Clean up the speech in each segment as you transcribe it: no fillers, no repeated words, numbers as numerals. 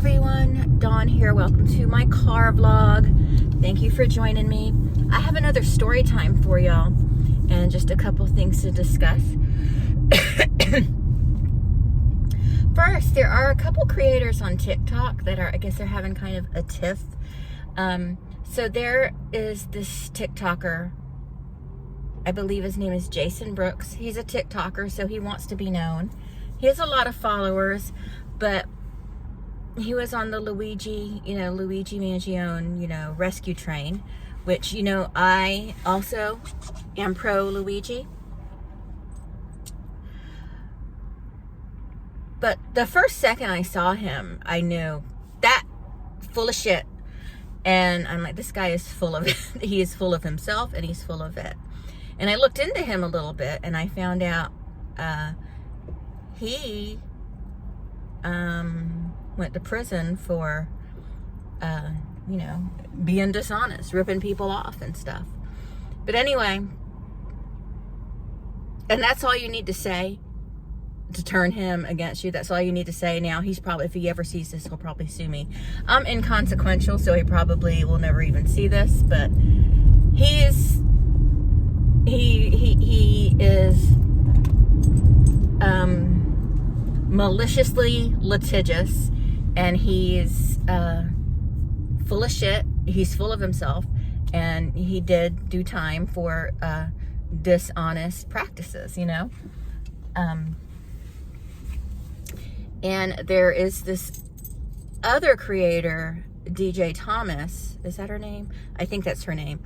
everyone, Dawn here. Welcome to my car vlog. Thank you for joining me. I have another story time for y'all and just a couple things to discuss. First, there are a couple creators on TikTok that I guess they're having kind of a tiff. So there is this TikToker, I believe his name is Jason Brooks. He's a TikToker, so he wants to be known. He has a lot of followers, but he was on the Luigi Mangione, rescue train, which, I also am pro Luigi. But the first second I saw him, I knew that full of shit. And I'm like, this guy is full of it. He is full of himself and he's full of it. And I looked into him a little bit and I found out he went to prison for, being dishonest, ripping people off and stuff. But anyway, and that's all you need to say to turn him against you. That's all you need to say. Now, he's probably, if he ever sees this, he'll probably sue me. I'm inconsequential, so he probably will never even see this, but he is maliciously litigious, and he's full of shit. He's full of himself, and he did do time for dishonest practices, and there is this other creator, DJ Thomas, is that her name? I think that's her name.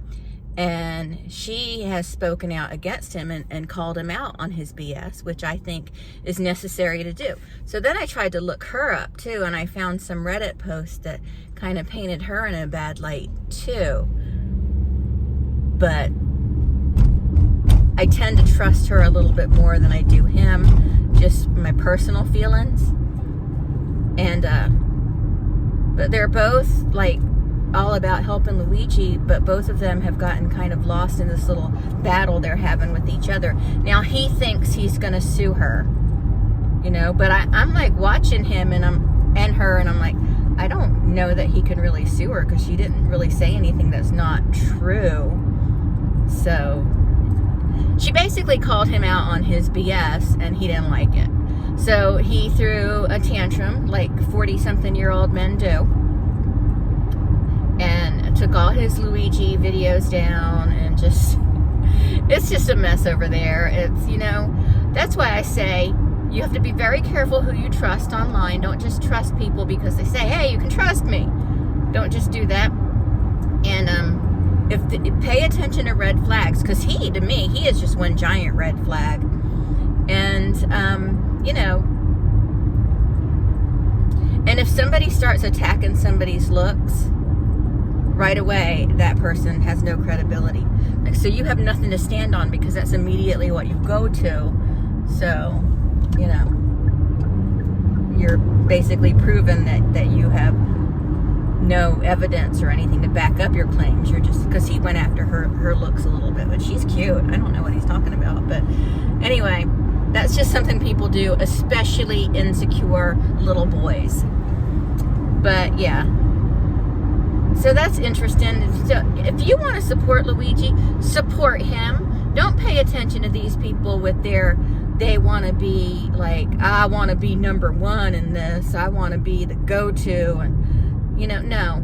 And she has spoken out against him and called him out on his BS, which I think is necessary to do. So then I tried to look her up too, and I found some Reddit posts that kind of painted her in a bad light too. But I tend to trust her a little bit more than I do him, just my personal feelings. And but they're both like all about helping Luigi, but both of them have gotten kind of lost in this little battle they're having with each other. Now he thinks he's gonna sue her, but I'm like watching him and her, and I'm like, I don't know that he can really sue her because she didn't really say anything that's not true. So she basically called him out on his BS and he didn't like it. So he threw a tantrum like 40-something-year-old men do, and took all his Luigi videos down, and it's just a mess over there. It's, that's why I say you have to be very careful who you trust online. Don't just trust people because they say, hey, you can trust me. Don't just do that. And pay attention to red flags, because to me, he is just one giant red flag. And, and if somebody starts attacking somebody's looks, right away, that person has no credibility. So you have nothing to stand on, because that's immediately what you go to. So, you're basically proven that you have no evidence or anything to back up your claims. You're just, because he went after her looks a little bit, but she's cute. I don't know what he's talking about, but anyway, that's just something people do, especially insecure little boys. But yeah, so that's interesting. So if you want to support Luigi, support him. Don't pay attention to these people with they want to be like, I want to be number one in this, I want to be the go-to, and no,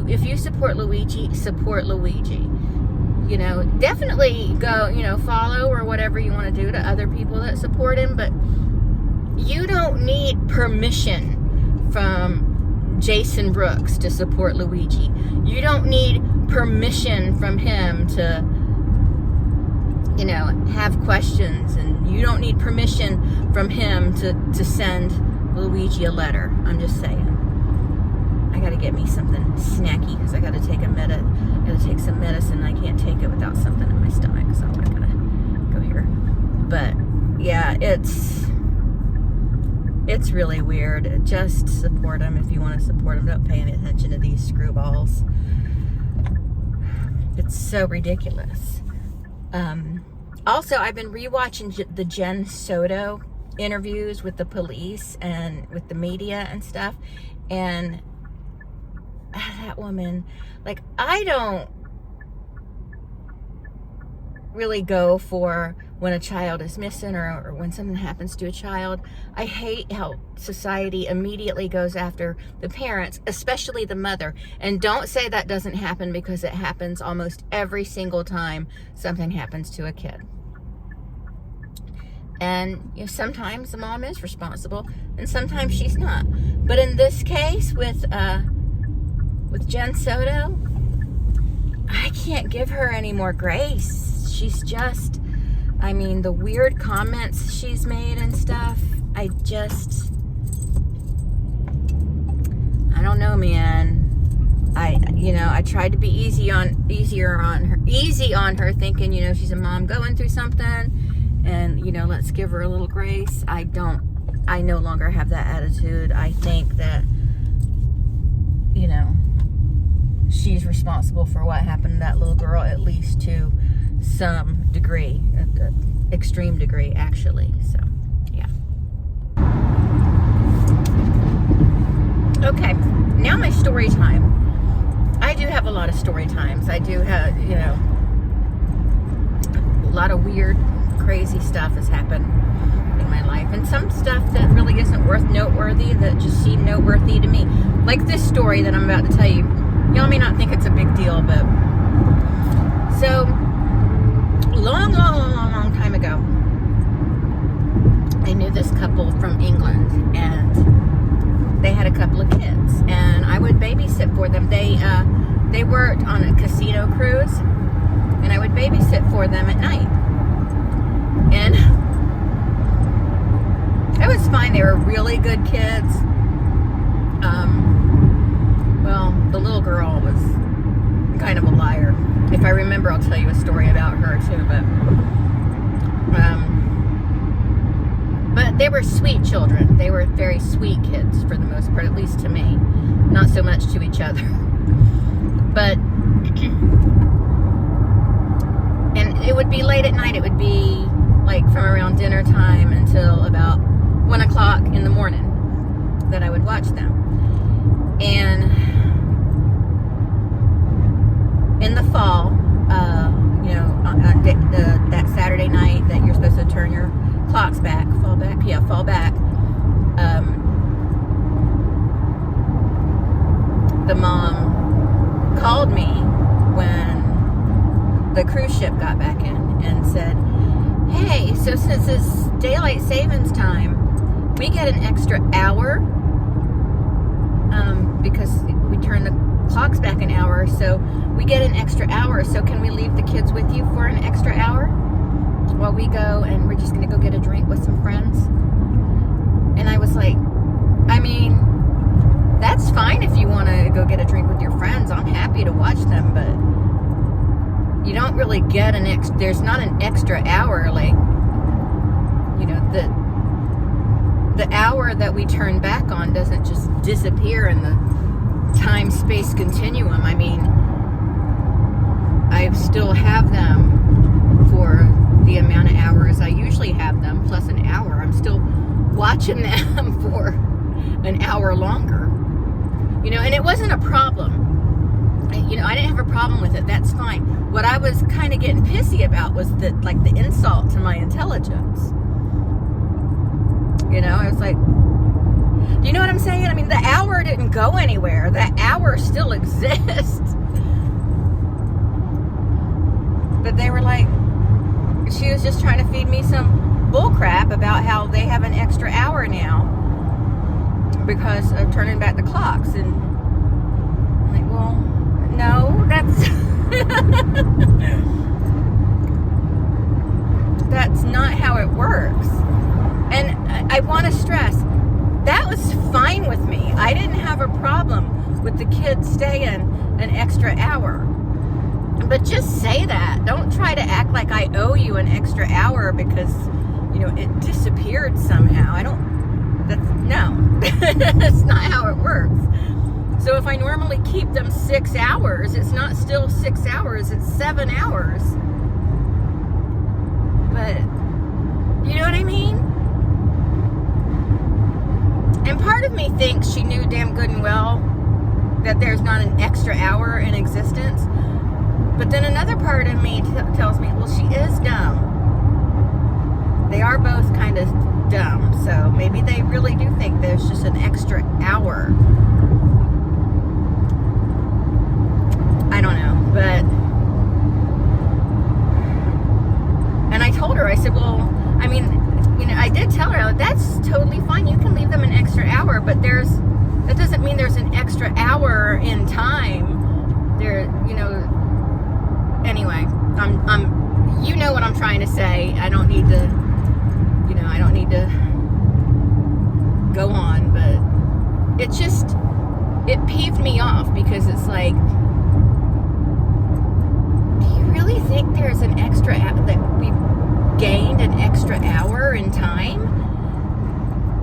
if you support Luigi, support Luigi. Definitely go, follow or whatever you want to do to other people that support him, but you don't need permission from Jason Brooks to support Luigi. You don't need permission from him to, have questions, and you don't need permission from him to send Luigi a letter. I'm just saying. I gotta get me something snacky, because I gotta take some medicine. I can't take it without something in my stomach, so I'm not gonna go here. But yeah, it's really weird. Just support him if you want to support him. Don't pay any attention to these screwballs. It's so ridiculous. Also, I've been rewatching the Jenn Soto interviews with the police and with the media and stuff. And that woman, like, I don't really go for when a child is missing or when something happens to a child. I hate how society immediately goes after the parents, especially the mother. And don't say that doesn't happen, because it happens almost every single time something happens to a kid. And sometimes the mom is responsible and sometimes she's not. But in this case with Jenn Soto, I can't give her any more grace. She's just, the weird comments she's made and stuff, I don't know, man. I tried to be easy on her, thinking, she's a mom going through something, and, let's give her a little grace. I no longer have that attitude. I think that, she's responsible for what happened to that little girl, at least to some degree, extreme degree, actually. So, yeah. Okay, now my story time. I do have a lot of story times. I do have, a lot of weird, crazy stuff has happened in my life, and some stuff that really isn't noteworthy, that just seemed noteworthy to me. Like this story that I'm about to tell you. Y'all may not think it's a big deal, but so long time ago, I knew this couple from England, and they had a couple of kids, and I would babysit for them. They worked on a casino cruise, and I would babysit for them at night. And it was fine. They were really good kids. Well, the little girl was kind of a liar. If I remember, I'll tell you a story about her too. But they were sweet children. They were very sweet kids for the most part, at least to me. Not so much to each other. But, and it would be late at night. It would be like from around dinner time until about 1 o'clock in the morning that I would watch them. And in the fall, that Saturday night that you're supposed to turn your clocks back, fall back. The mom called me when the cruise ship got back in and said, "Hey, so since it's daylight savings time, we get an extra hour because we turn the clock's back an hour, so we get an extra hour. So can we leave the kids with you for an extra hour while we go, and we're just going to go get a drink with some friends?" And I was like, that's fine if you want to go get a drink with your friends. I'm happy to watch them, but you don't really get there's not an extra hour, like, the hour that we turn back on doesn't just disappear in the time-space continuum. I still have them for the amount of hours I usually have them, plus an hour. I'm still watching them for an hour longer. And it wasn't a problem. I didn't have a problem with it. That's fine. What I was kind of getting pissy about was the insult to my intelligence. I was like, you know what I'm saying? The hour didn't go anywhere. The hour still exists. But they were like, she was just trying to feed me some bull crap about how they have an extra hour now because of turning back the clocks. And I'm like, well, no, that's not how it works. And I want to stress, that was fine with me. I didn't have a problem with the kids staying an extra hour. But just say that. Don't try to act like I owe you an extra hour because, it disappeared somehow. No. That's not how it works. So if I normally keep them 6 hours, it's not still 6 hours, it's 7 hours. But, you know what I mean? And part of me thinks she knew damn good and well that there's not an extra hour in existence. But then another part of me tells me, well, she is dumb. They are both kind of dumb. So maybe they really do think there's just an extra hour. I don't know. But, and I told her, I said, well, I mean, you know, I did tell her, that's totally fine. You can leave them an extra hour, but that doesn't mean there's an extra hour in time. There, you know, anyway, you know what I'm trying to say. I don't need to, you know, I don't need to go on, but it peeved me off because it's like, do you really think there's an extra, that we've gained an extra hour in time?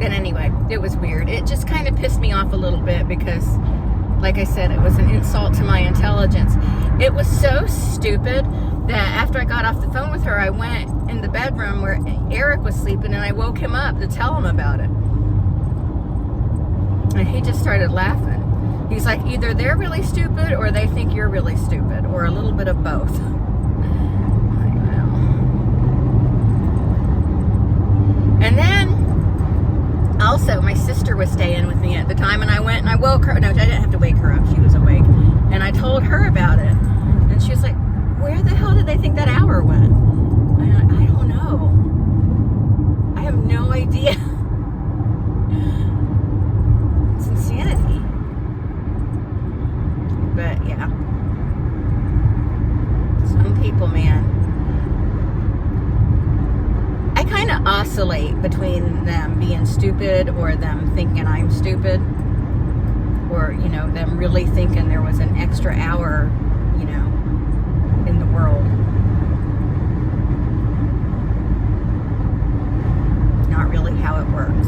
And anyway, it was weird. It just kind of pissed me off a little bit because, like I said, it was an insult to my intelligence. It was so stupid that after I got off the phone with her, I went in the bedroom where Eric was sleeping and I woke him up to tell him about it. And he just started laughing. He's like, either they're really stupid or they think you're really stupid, or a little bit of both. And then, also, my sister was staying with me at the time, and I went and I woke her. No, I didn't have to wake her up. She was awake. And I told her about it. And she was like, where the hell did they think that hour went? I don't know. I have no idea. It's insanity. But, yeah. Some people, man. I kind of oscillate between them being stupid or them thinking I'm stupid, or, you know, them really thinking there was an extra hour, you know, in the world. Not really how it works.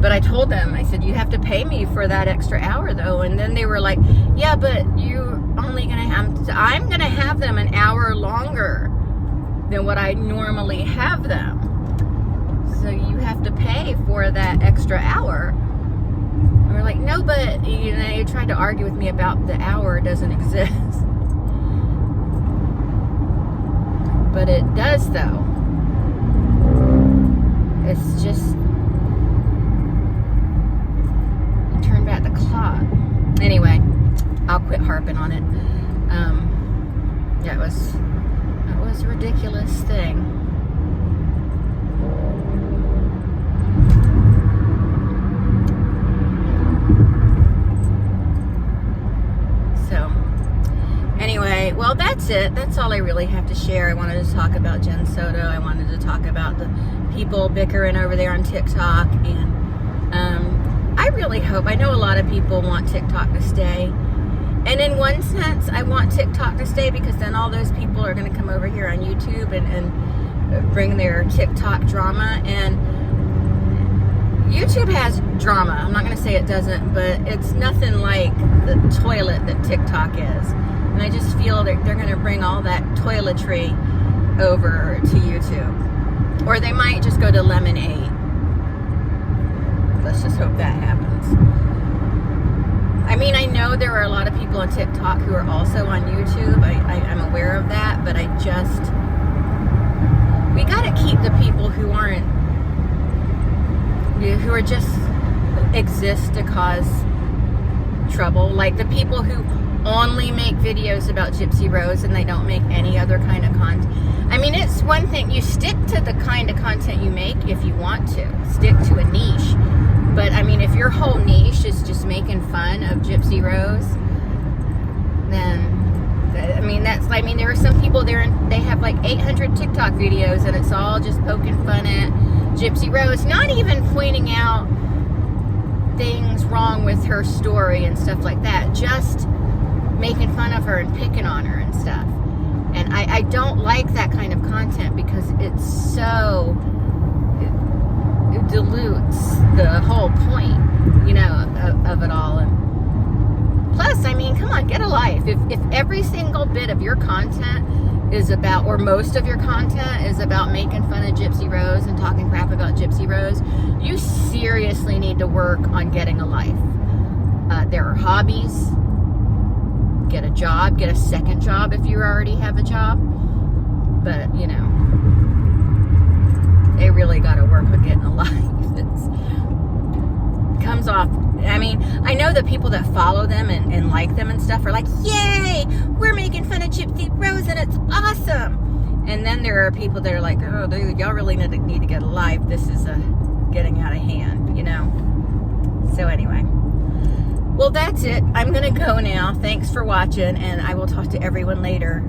But I told them, I said, you have to pay me for that extra hour though. And then they were like, yeah, but you're only going to I'm going to have them an hour longer than what I normally have them. So you have to pay for that extra hour. And we're like, no, but, you know, they tried to argue with me about the hour doesn't exist. But it does though. It's just, turn back the clock. Anyway, I'll quit harping on it. Yeah, that was a ridiculous thing. So, anyway, well, that's it. That's all I really have to share. I wanted to talk about Jenn Soto. I wanted to talk about the people bickering over there on TikTok, and I really hope, I know a lot of people want TikTok to stay, and in one sense I want TikTok to stay because then all those people are going to come over here on YouTube and bring their TikTok drama. And YouTube has drama, I'm not going to say it doesn't, but it's nothing like the toilet that TikTok is. And I just feel that they're going to bring all that toiletry over to YouTube, or they might just go to Lemonade. Let's just hope that happens. I mean, I know there are a lot of people on TikTok who are also on YouTube. I'm aware of that, but we got to keep the people who are just exist to cause trouble. Like the people who only make videos about Gypsy Rose and they don't make any other kind of content. I mean, it's one thing, you stick to the kind of content you make if you want to. Stick to a niche. But, I mean, if your whole niche is just making fun of Gypsy Rose, then, I mean, there are some people there, they have like 800 TikTok videos, and it's all just poking fun at Gypsy Rose, not even pointing out things wrong with her story and stuff like that, just making fun of her and picking on her and stuff. And I don't like that kind of content because it's so... it dilutes the whole point, you know, of it all. And plus, I mean, come on, get a life. If every single bit of your content is about, or most of your content is about making fun of Gypsy Rose and talking crap about Gypsy Rose, you seriously need to work on getting a life. There are hobbies. Get a job. Get a second job if you already have a job. But, you know, they really got to work on getting a life. It comes off, I mean, I know the people that follow them and like them and stuff are like, yay, we're making fun of Gypsy Rose and it's awesome. And then there are people that are like, oh, y'all really need to get a life. This is getting out of hand, you know. So anyway, well, that's it. I'm going to go now. Thanks for watching, and I will talk to everyone later.